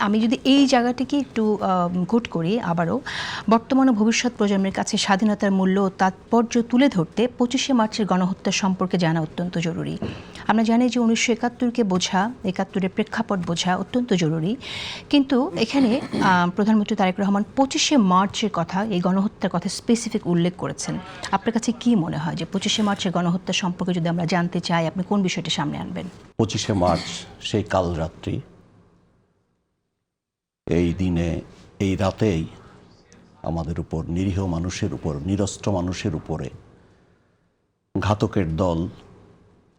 আমি যদি এই জায়গাটিকে একটু কোট করি আবারও, বর্তমান ও ভবিষ্যৎ প্রজন্মের কাছে স্বাধীনতার মূল্য ও তাৎপর্য তুলে ধরতে 25শে মার্চের গণহত্যা সম্পর্কে জানা অত্যন্ত জরুরি। আমরা জানি যে 1971কে বোঝা, 71-এর প্রেক্ষাপট বোঝা অত্যন্ত জরুরি, কিন্তু এখানে প্রধানমন্ত্রী তারেক রহমান 25শে মার্চের কথা, এই গণহত্যার কথা স্পেসিফিক উল্লেখ করেছেন। আপনার কাছে কি মনে হয় যে 25শে মার্চের গণহত্যা সম্পর্কে যদি আমরা জানতে চাই, আপনি কোন বিষয়টি সামনে আনবেন? 25শে মার্চ সেই কাল রাত্রি, এই দিনে এই রাতেই আমাদের উপর, নিরীহ মানুষের উপর, নিরস্ত্র মানুষের উপরে ঘাতকের দল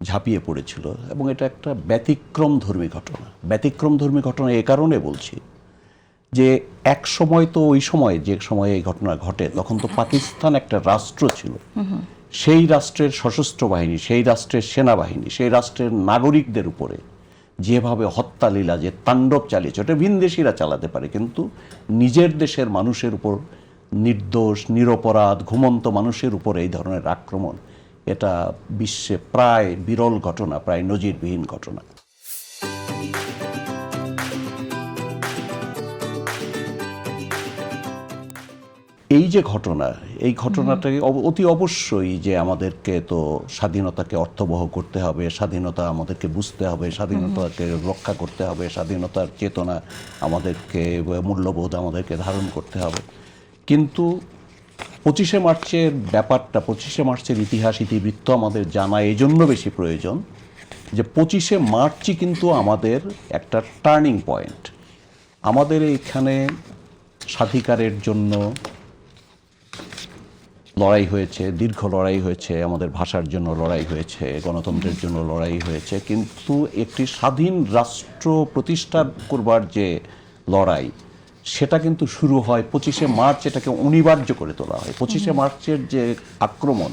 ঝাঁপিয়ে পড়েছিল। এবং এটা একটা ব্যতিক্রমধর্মী ঘটনা। ব্যতিক্রমধর্মী ঘটনা এ কারণে বলছি যে এক সময় তো, ওই সময় যে সময়ে এই ঘটনা ঘটে তখন তো পাকিস্তান একটা রাষ্ট্র ছিল। সেই রাষ্ট্রের সশস্ত্র বাহিনী, সেই রাষ্ট্রের সেনাবাহিনী, সেই রাষ্ট্রের নাগরিকদের উপরে যেভাবে হত্যালীলা, যে তাণ্ডব চালিয়েছে, ওটা ভিনদেশিরা চালাতে পারে, কিন্তু নিজের দেশের মানুষের উপর, নির্দোষ নিরপরাধ ঘুমন্ত মানুষের উপর এই ধরনের আক্রমণ, এটা বিশ্বে প্রায় বিরল ঘটনা, প্রায় নজিরবিহীন ঘটনা। এই যে ঘটনা, এই ঘটনাটাকে অতি অবশ্যই যে আমাদেরকে তো স্বাধীনতাকে অর্থবহ করতে হবে, স্বাধীনতা আমাদেরকে বুঝতে হবে, স্বাধীনতাকে রক্ষা করতে হবে, স্বাধীনতার চেতনা আমাদেরকে, মূল্যবোধ আমাদেরকে ধারণ করতে হবে। কিন্তু 25শে মার্চের ব্যাপারটা, 25শে মার্চের ইতিহাস, ইতিবৃত্ত আমাদের জানা এই জন্য বেশি প্রয়োজন যে 25শে মার্চই কিন্তু আমাদের একটা টার্নিং পয়েন্ট। আমাদের এইখানে স্বাধিকারের জন্য লড়াই হয়েছে, দীর্ঘ লড়াই হয়েছে, আমাদের ভাষার জন্য লড়াই হয়েছে, গণতন্ত্রের জন্য লড়াই হয়েছে, কিন্তু একটি স্বাধীন রাষ্ট্র প্রতিষ্ঠা করবার যে লড়াই, সেটা কিন্তু শুরু হয় 25শে মার্চ। এটাকে অনিবার্য করে তোলা হয় 25শে মার্চের যে আক্রমণ,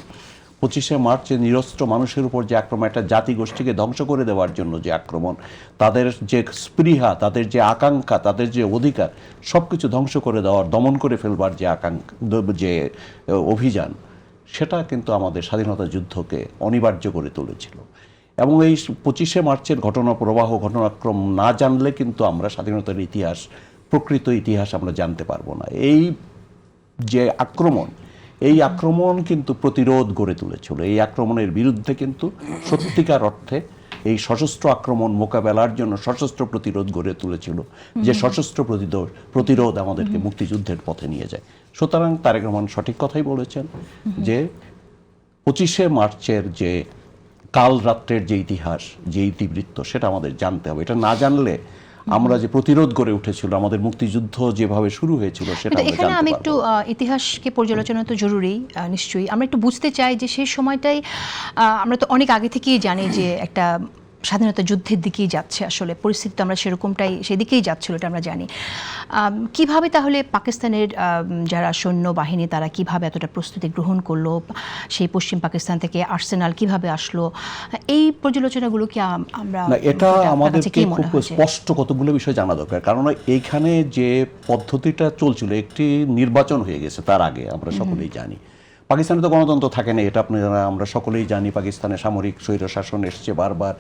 25শে মার্চে নিরস্ত্র মানুষের উপর যে আক্রমণ, একটা জাতিগোষ্ঠীকে ধ্বংস করে দেওয়ার জন্য যে আক্রমণ, তাদের যে স্পৃহা, তাদের যে আকাঙ্ক্ষা, তাদের যে অধিকার, সব কিছু ধ্বংস করে দেওয়ার, দমন করে ফেলবার যে আকাঙ্ক্ষা, যে অভিযান, সেটা কিন্তু আমাদের স্বাধীনতা যুদ্ধকে অনিবার্য করে তুলেছিল। এবং এই 25শে মার্চের ঘটনা প্রবাহ, ঘটনাক্রম না জানলে কিন্তু আমরা স্বাধীনতার ইতিহাস, প্রকৃত ইতিহাস আমরা জানতে পারবো না। এই যে আক্রমণ, এই আক্রমণ কিন্তু প্রতিরোধ গড়ে তুলেছিল। এই আক্রমণের বিরুদ্ধে কিন্তু সত্যিকার অর্থে এই সশস্ত্র আক্রমণ মোকাবেলার জন্য সশস্ত্র প্রতিরোধ গড়ে তুলেছিল, যে সশস্ত্র প্রতিরোধ আমাদেরকে মুক্তিযুদ্ধের পথে নিয়ে যায়। সুতরাং তারেক রহমান সঠিক কথাই বলেছেন যে 25শে মার্চের যে কাল রাত্রের যে ইতিহাস, যে ইতিবৃত্ত, সেটা আমাদের জানতে হবে। এটা না জানলে আমরা যে প্রতিরোধ গড়ে উঠেছিল, আমাদের মুক্তিযুদ্ধ যেভাবে শুরু হয়েছিল, সেটা আমরা এখানে জানতে আমি পারবো। একটু ইতিহাসকে পর্যালোচনা তো জরুরি, নিশ্চয়ই আমরা একটু বুঝতে চাই যে সেই সময়টাই, আমরা তো অনেক আগে থেকেই জানি যে একটা স্বাধীনতা যুদ্ধের দিকেই যাচ্ছে, আসলে পরিস্থিতি তো আমরা সেরকমটাই, সেদিকেই যাচ্ছিল, এটা আমরা জানি। কিভাবে তাহলে পাকিস্তানের যারা সৈন্যবাহিনী, তারা কিভাবে এতটা প্রস্তুতি গ্রহণ করলো, সেই পশ্চিম পাকিস্তান থেকে আর্সেনাল কিভাবে আসলো, এই পর্যালোচনাগুলো কি আমরা, এটা আমাদেরকে খুব স্পষ্ট কতগুলো বিষয় জানা দরকার। কারণ এইখানে যে পদ্ধতিটা চলছিল, একটি নির্বাচন হয়ে গেছে তার আগে, আমরা সকলেই জানি। পাকিস্তানে তো গণতন্ত্র থাকে না, এটা আমরা সকলেই জানি। পাকিস্তানে সামরিক স্বৈরশাসন এসছে বারবার,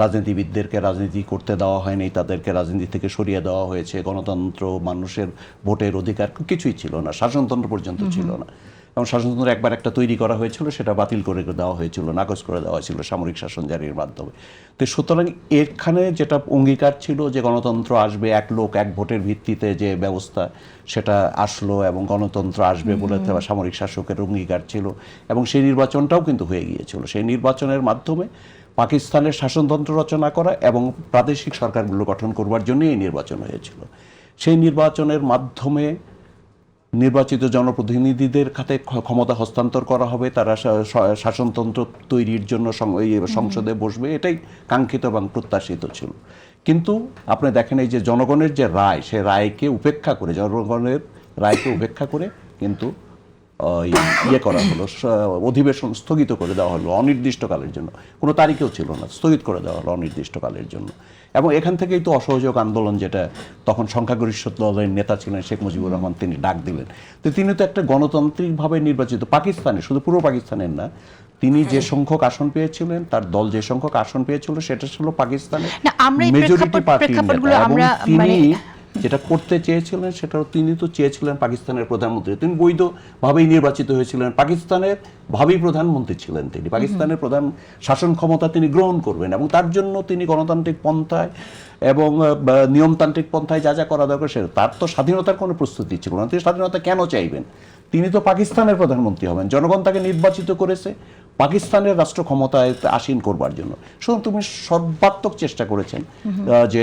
রাজনীতিবিদদেরকে রাজনীতি করতে দেওয়া হয়নি, তাদেরকে রাজনীতি থেকে সরিয়ে দেওয়া হয়েছে। গণতন্ত্র, মানুষের ভোটের অধিকার কিছুই ছিল না, শাসনতন্ত্র পর্যন্ত ছিল না। এবং শাসনতন্ত্র একবার একটা তৈরি করা হয়েছিল, সেটা বাতিল করে দেওয়া হয়েছিল, নাকচ করে দেওয়া হয়েছিল সামরিক শাসন জারির মাধ্যমে। তো সুতরাং এখানে যেটা অঙ্গীকার ছিল যে গণতন্ত্র আসবে, এক লোক এক ভোটের ভিত্তিতে যে ব্যবস্থা, সেটা আসলো, এবং গণতন্ত্র আসবে বলে সামরিক শাসকের অঙ্গীকার ছিল, এবং সেই নির্বাচনটাও কিন্তু হয়ে গিয়েছিল। সেই নির্বাচনের মাধ্যমে পাকিস্তানের শাসনতন্ত্র রচনা করা এবং প্রাদেশিক সরকারগুলো গঠন করবার জন্যই এই নির্বাচন হয়েছিল। সেই নির্বাচনের মাধ্যমে নির্বাচিত জনপ্রতিনিধিদের খাতে ক্ষমতা হস্তান্তর করা হবে, তারা শাসনতন্ত্র তৈরির জন্য সংসদে বসবে, এটাই কাঙ্ক্ষিত এবং প্রত্যাশিত ছিল। কিন্তু আপনি দেখেন, এই যে জনগণের যে রায়, সে রায়কে উপেক্ষা করে, জনগণের রায়কে উপেক্ষা করে কিন্তু করা হলো, অধিবেশন স্থগিত করে দেওয়া হলো অনির্দিষ্টকালের জন্য, কোনো তারিখেও ছিল না, স্থগিত করে দেওয়া হলো অনির্দিষ্টকালের জন্য। এবং এখান থেকেই তো অসহযোগ আন্দোলন, যেটা তখন সংখ্যাগরিষ্ঠ দলের নেতা ছিলেন শেখ মুজিবুর রহমান, তিনি ডাক দিলেন। তো তিনি তো একটা গণতান্ত্রিকভাবে নির্বাচিত, পাকিস্তানে, শুধু পূর্ব পাকিস্তানের না, তিনি যে সংখ্যক আসন পেয়েছিলেন, তার দল যে সংখ্যক আসন পেয়েছিল, সেটা ছিল পাকিস্তানের মেজরিটি পার্টির নেতা। এবং তিনি যেটা করতে চেয়েছিলেন সেটা তিনি তো চেয়েছিলেন পাকিস্তানের প্রধানমন্ত্রী, তিনি বৈধভাবেই নির্বাচিত হয়েছিলেন, পাকিস্তানের ভাবী প্রধানমন্ত্রী ছিলেন তিনি, পাকিস্তানের প্রধান শাসন ক্ষমতা তিনি গ্রহণ করবেন এবং তার জন্য তিনি গণতান্ত্রিক পন্থায় এবং নিয়মতান্ত্রিক পন্থায় যা যা করা দরকার সেটা, তার তো স্বাধীনতার কোনো প্রস্তুতি ছিল না। তিনি স্বাধীনতা কেন চাইবেন? তিনি তো পাকিস্তানের প্রধানমন্ত্রী হবেন, জনগণ তাকে নির্বাচিত করেছে পাকিস্তানের রাষ্ট্র ক্ষমতায় আসীন করবার জন্য। সুতরাং তুমি সর্বাত্মক চেষ্টা করেছেন যে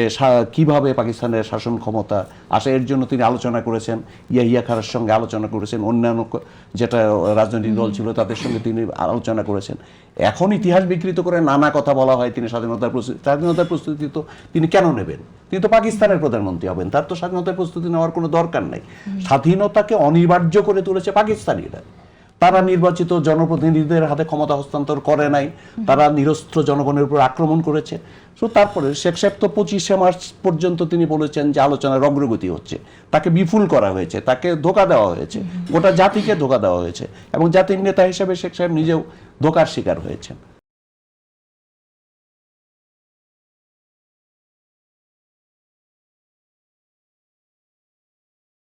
কিভাবে পাকিস্তানের শাসন ক্ষমতা আসে, এর জন্য তিনি আলোচনা করেছেন, ইয়াহিয়া খানের সঙ্গে আলোচনা করেছেন, অন্যান্য যেটা রাজনৈতিক দল ছিল তাদের সঙ্গে তিনি আলোচনা করেছেন। এখন ইতিহাস বিকৃত করে নানা কথা বলা হয় তিনি স্বাধীনতার প্রস্তুতি তো তিনি কেন নেবেন? তিনি তো পাকিস্তানের প্রধানমন্ত্রী হবেন, তার তো স্বাধীনতার প্রস্তুতি নেওয়ার কোনো দরকার নেই। স্বাধীনতাকে অনিবার্য করে তুলেছে পাকিস্তানিরা। তারা নির্বাচিত জনপ্রতিনিধিদের হাতে ক্ষমতা হস্তান্তর করে নাই, তারা নিরস্ত্র জনগণের উপর আক্রমণ করেছে। সো তারপরে শেখ সাহেব তো 25শে মার্চ পর্যন্ত তিনি বলেছেন যে আলোচনার অগ্রগতি হচ্ছে, তাকে বিফুল করা হয়েছে, তাকে ধোঁকা দেওয়া হয়েছে, গোটা জাতিকে ধোঁকা দেওয়া হয়েছে এবং জাতির নেতা হিসেবে শেখ সাহেব নিজেও ধোঁকার শিকার হয়েছেন।